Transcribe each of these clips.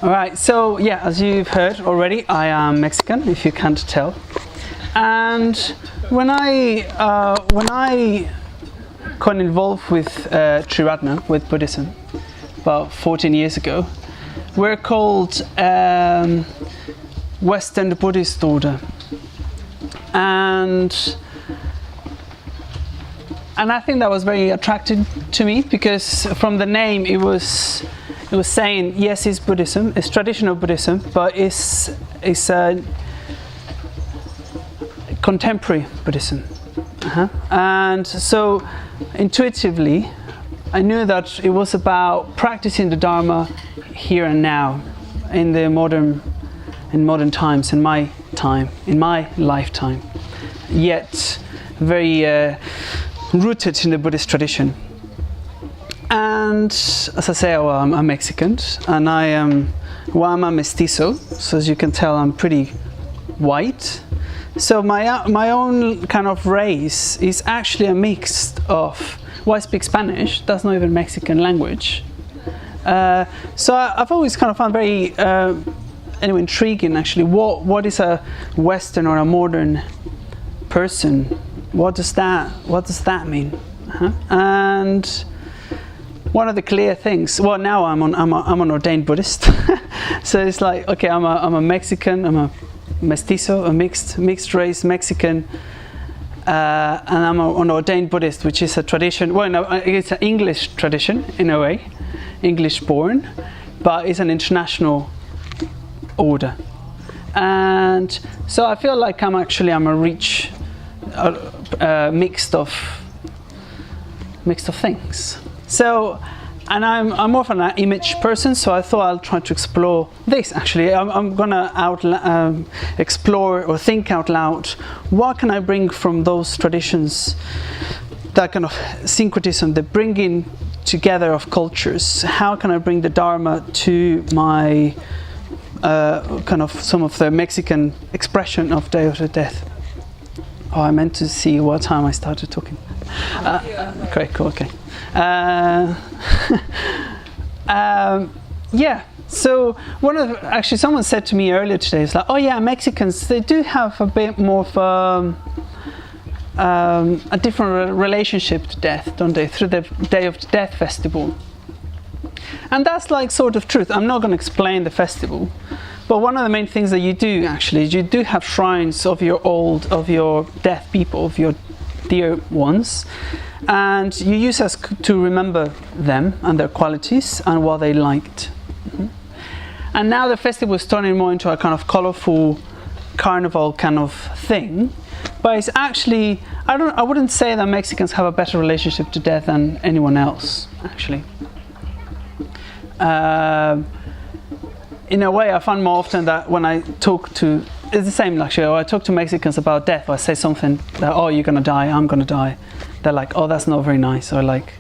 All right, so yeah, as you've heard already, I am Mexican, if you can't tell. And when I got involved with Triratna, with Buddhism, about 14 years ago, we're called Western Buddhist order. And I think that was very attractive to me, because from the name it was saying, yes, it's Buddhism, it's traditional Buddhism, but it's contemporary Buddhism. And so intuitively I knew that it was about practicing the Dharma here and now, in modern times, in my lifetime, yet very rooted in the Buddhist tradition. And as I say, I'm Mexican, and I'm a mestizo, so as you can tell, I'm pretty white. So my own kind of race is actually a mix of, well, I speak Spanish, that's not even Mexican language. So I've always kind of found very intriguing, actually, what is a Western or a modern person? What does that mean? And one of the clear things, well, now I'm an ordained Buddhist, so it's like, okay, I'm a Mexican, I'm a mestizo, a mixed race Mexican, and I'm an ordained Buddhist, which is a tradition. Well, no, it's an English tradition in a way, English born, but it's an international order. And so I feel like I'm a rich mixed of things. So, and I'm more of an image person, so I thought I'll try to explore this. Actually, I'm gonna explore or think out loud. What can I bring from those traditions? That kind of syncretism, the bringing together of cultures. How can I bring the Dharma to my kind of some of the Mexican expression of Day of the Death? Oh, I meant to see what time I started talking. Okay, cool. Okay. Yeah. So actually, someone said to me earlier today, it's like, oh yeah, Mexicans, they do have a bit more of a different relationship to death, don't they? Through the Day of the Death festival. And that's like sort of truth. I'm not going to explain the festival, but one of the main things that you do actually is you do have shrines of your death people, of your dear ones, and you use us to remember them and their qualities and what they liked. And now the festival is turning more into a kind of colorful carnival kind of thing, but it's actually, I wouldn't say that Mexicans have a better relationship to death than anyone else, actually. In a way, I find more often that when I talk to, it's the same actually, I talk to Mexicans about death, I say something that, oh, you're gonna die, I'm gonna die. They're like, oh, that's not very nice, or like,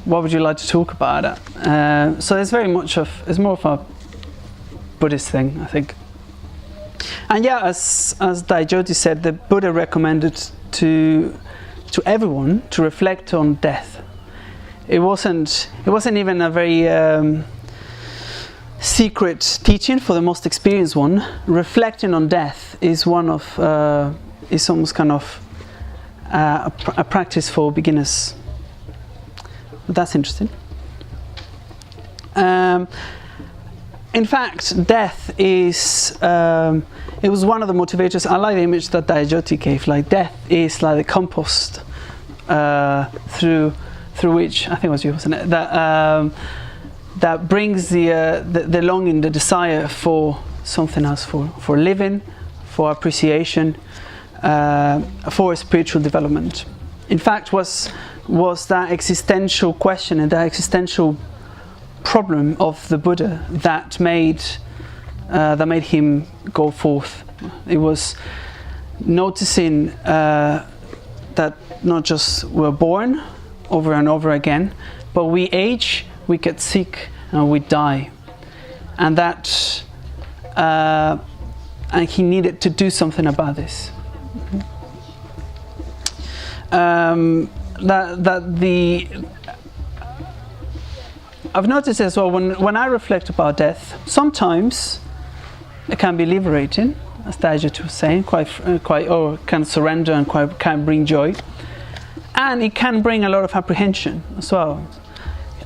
what would you like to talk about? So it's it's more of a Buddhist thing, I think. And yeah, as Daijoti said, the Buddha recommended to everyone to reflect on death. It wasn't even a very secret teaching for the most experienced one. Reflecting on death is is almost kind of a practice for beginners. That's interesting. In fact, death is it was one of the motivators. I like the image that Daijoti gave. Like, death is like the compost through which, I think it was you, wasn't it? That brings the longing, the desire for something else, for living, for appreciation, for spiritual development. In fact, was that existential question and that existential problem of the Buddha that made him go forth. It was noticing that not just we're born over and over again, but we age, we get sick, and we die, and that and he needed to do something about this. I've noticed as well, when I reflect about death, sometimes it can be liberating, as Dajit was saying, can surrender and can bring joy. And it can bring a lot of apprehension as well.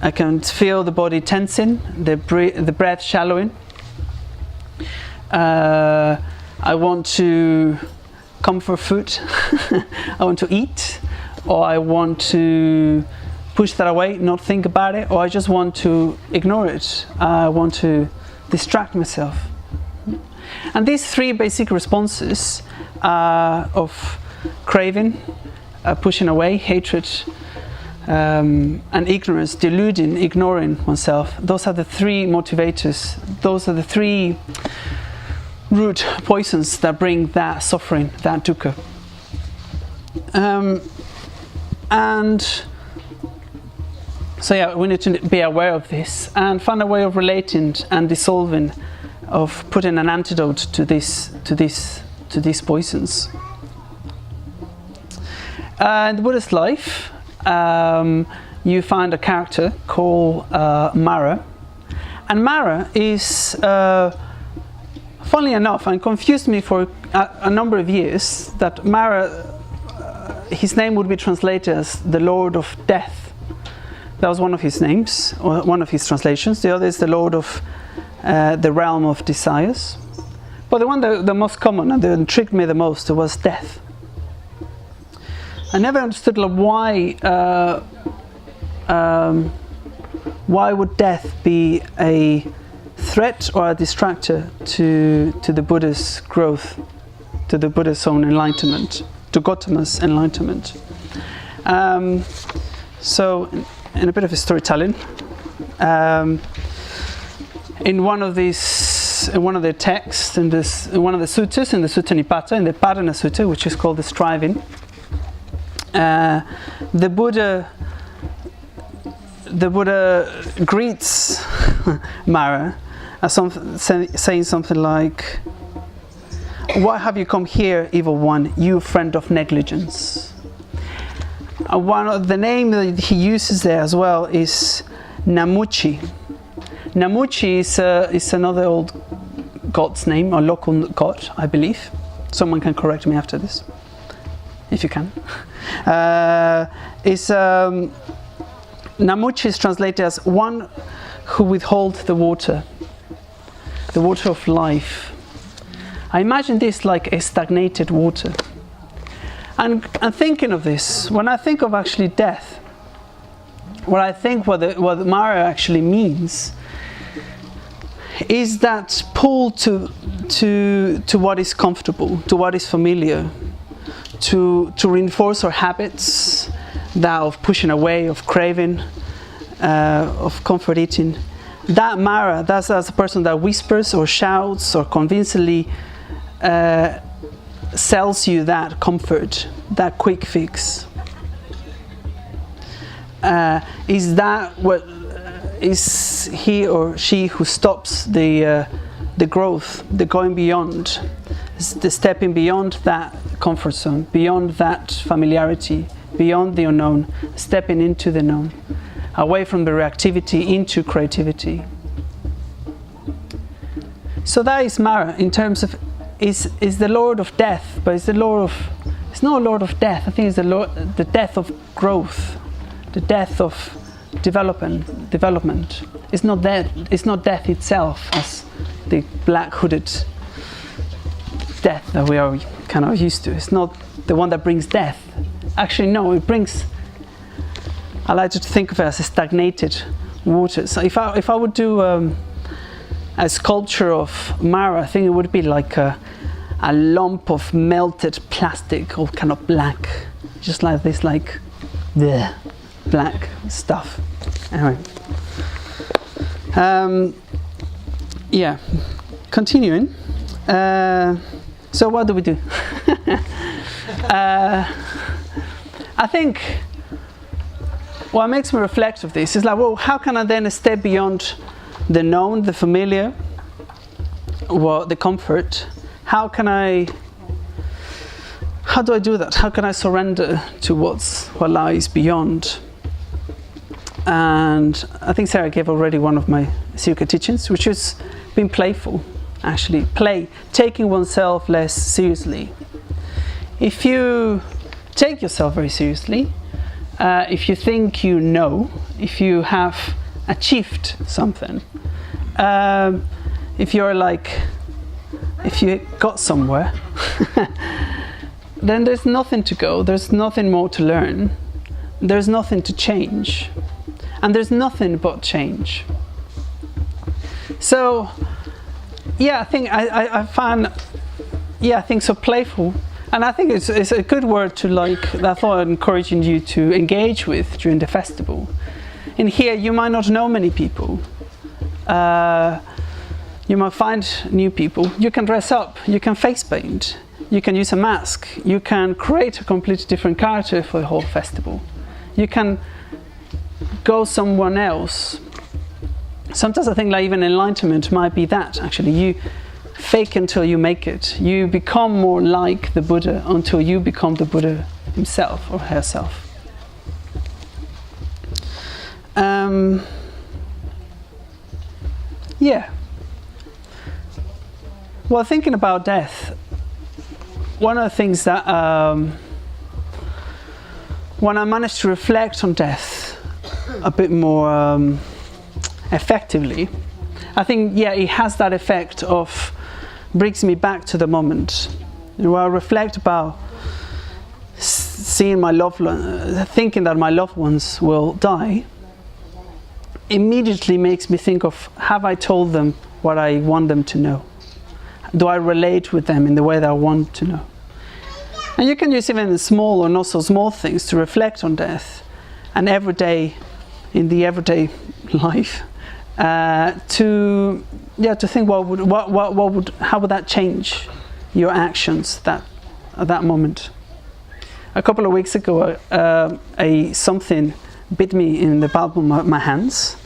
I can feel the body tensing, the breath shallowing. I want to comfort food. I want to eat, or I want to push that away, not think about it, or I just want to ignore it. I want to distract myself. And these three basic responses of craving, pushing away, hatred, and ignorance, deluding, ignoring oneself, those are the three motivators. Those are the three root poisons that bring that suffering, that dukkha. And so yeah, we need to be aware of this and find a way of relating and dissolving, of putting an antidote to these poisons. In the Buddhist life, you find a character called Mara, and Mara is, funnily enough, and confused me for a number of years, that Mara, his name would be translated as the Lord of Death. That was one of his names, or one of his translations. The other is the Lord of the Realm of Desires. But the one the most common and that intrigued me the most was death. I never understood why would death be a threat or a distractor to the Buddha's growth, to the Buddha's own enlightenment, to Gautama's enlightenment. So, in a bit of a storytelling, in one of the texts, in one of the suttas, in the Sutta Nipata, in the Padana Sutta, which is called the Striving, the Buddha greets Mara as saying something like, "Why have you come here, evil one, you friend of negligence?" The name that he uses there as well is Namuchi. Namuchi is another old god's name, or local god, I believe. Someone can correct me after this, if you can. Namuchi is translated as one who withholds the water of life. I imagine this like a stagnated water. And thinking of this, when I think of actually death, what I think what Mara actually means is that pull to what is comfortable, to what is familiar, to reinforce our habits, that of pushing away, of craving, of comfort eating. That Mara, that's a person that whispers or shouts or convincingly sells you that comfort, that quick fix. Is that what is he or she who stops the growth, the going beyond, the stepping beyond that comfort zone, beyond that familiarity, beyond the unknown, stepping into the known, away from the reactivity into creativity. So that is Mara in terms of is the Lord of Death, but it's not a Lord of Death. I think it's the death of growth, the death of development. It's not death itself as the black hooded death that we are kind of used to. It's not the one that brings death. Actually, no, it brings. I like to think of it as a stagnated water. So if I would do a sculpture of Mara, I think it would be like a lump of melted plastic, all kind of black, just like this, like bleh, black stuff. Anyway, yeah, continuing. So what do we do? I think what makes me reflect of this is like, well, how can I then step beyond the known, the familiar, or the comfort? How do I do that? How can I surrender to what lies beyond? and I think Sarah gave already one of my Suka teachings, which is being playful, actually. Taking oneself less seriously. If you take yourself very seriously, if you think you know, if you have achieved something, if you got somewhere, then there's nothing to go, there's nothing more to learn, there's nothing to change, and there's nothing but change. So, yeah, I think I think so playful, and I think it's a good word to I thought encouraging you to engage with during the festival. In here, you might not know many people. You might find new people. You can dress up. You can face paint. You can use a mask. You can create a completely different character for the whole festival. You can go someone else. Sometimes I think even enlightenment might be that, actually. You fake until you make it. You become more like the Buddha until you become the Buddha himself or herself. Yeah. Well, thinking about death, one of the things that when I managed to reflect on death a bit more effectively, I think, it has that effect of brings me back to the moment. Where I reflect about seeing my thinking that my loved ones will die, immediately makes me think of, have I told them what I want them to know? Do I relate with them in the way that I want to know? And you can use even the small or not so small things to reflect on death and everyday life, to think how would that change your actions at that moment. A couple of weeks ago, something bit me in the palm of my hands,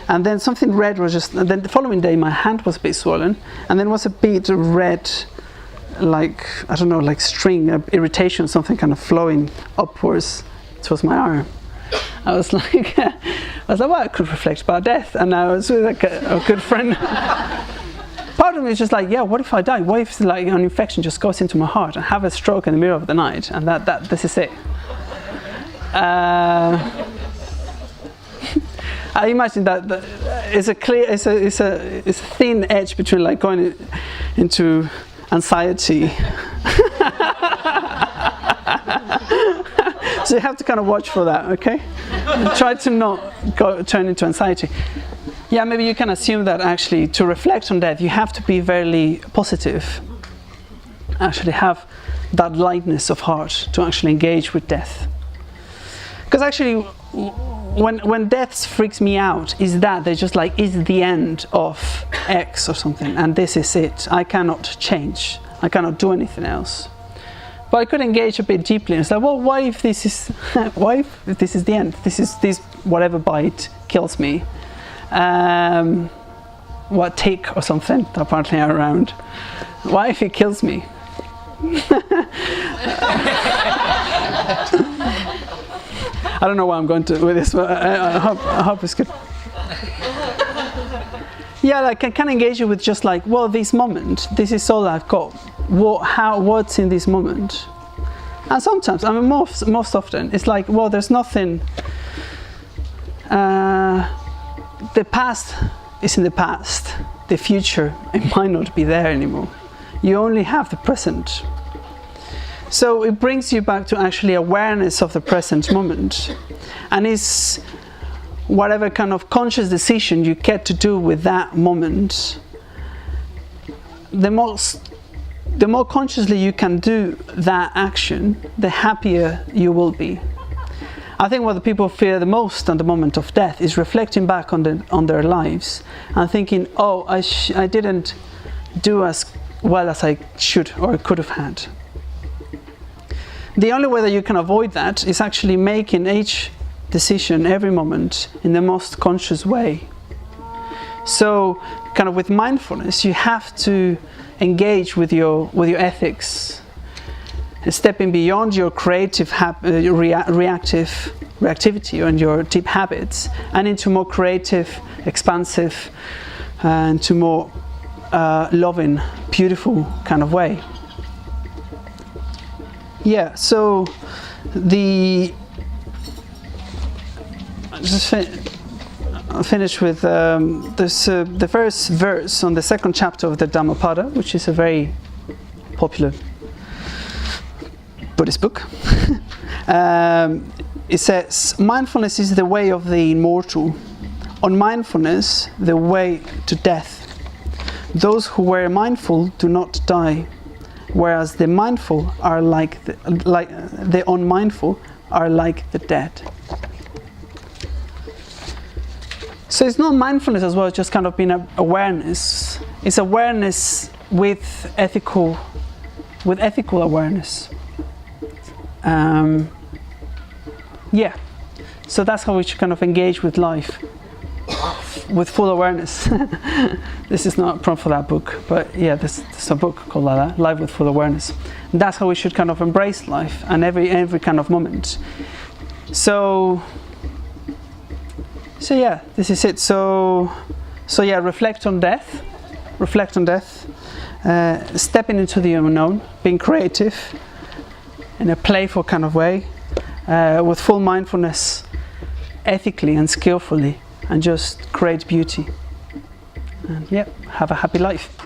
and then something red was and then the following day my hand was a bit swollen, and then was a bit red, like string of irritation, something kind of flowing upwards towards my arm. I was like, well, I could reflect about death, and I was with a good friend. Part of me is just like, what if I die? What if an infection just goes into my heart and have a stroke in the middle of the night, and this is it? I imagine that it's a thin edge between going into anxiety. So you have to kind of watch for that, okay? And try to not turn into anxiety. Yeah, maybe you can assume that actually to reflect on death, you have to be very positive. Actually have that lightness of heart to actually engage with death. Because actually, when death freaks me out, is that they're just is the end of X or something, and this is it. I cannot change. I cannot do anything else. But I could engage a bit deeply. It's well, what if this is the end? This whatever bite kills me. What tick or something that apparently are around. What if it kills me? I don't know where I'm going to with this, but I hope it's good. I can engage you with just this moment. This is all I've got. What's in this moment? And sometimes, most often, it's there's nothing. The past is in the past. The future, it might not be there anymore. You only have the present. So it brings you back to actually awareness of the present moment, and is whatever kind of conscious decision you get to do with that moment. The more consciously you can do that action, the happier you will be. I think what the people fear the most at the moment of death is reflecting back on their lives and thinking, I didn't do as well as I should or could have had. The only way that you can avoid that is actually making each decision every moment in the most conscious way. So, kind of with mindfulness, you have to engage with your ethics, stepping beyond your creative, reactive reactivity and your deep habits, and into more creative, expansive, and to more loving, beautiful kind of way. Yeah, so I'll finish with the first verse on the second chapter of the Dhammapada, which is a very popular Buddhist book. It says, mindfulness is the way of the immortal. On mindfulness, the way to death. Those who were mindful do not die, whereas the mindful are like the unmindful are like the dead. So it's not mindfulness as well, it's just kind of being awareness. It's awareness with ethical awareness. Yeah, so that's how we should kind of engage with life, with full awareness. This is not a prompt for that book, but yeah, there's a book called like that, Life with Full Awareness. And that's how we should kind of embrace life and every kind of moment. So yeah, this is it. So yeah, reflect on death, stepping into the unknown, being creative in a playful kind of way, with full mindfulness, ethically and skillfully, and just create beauty. And yeah, have a happy life.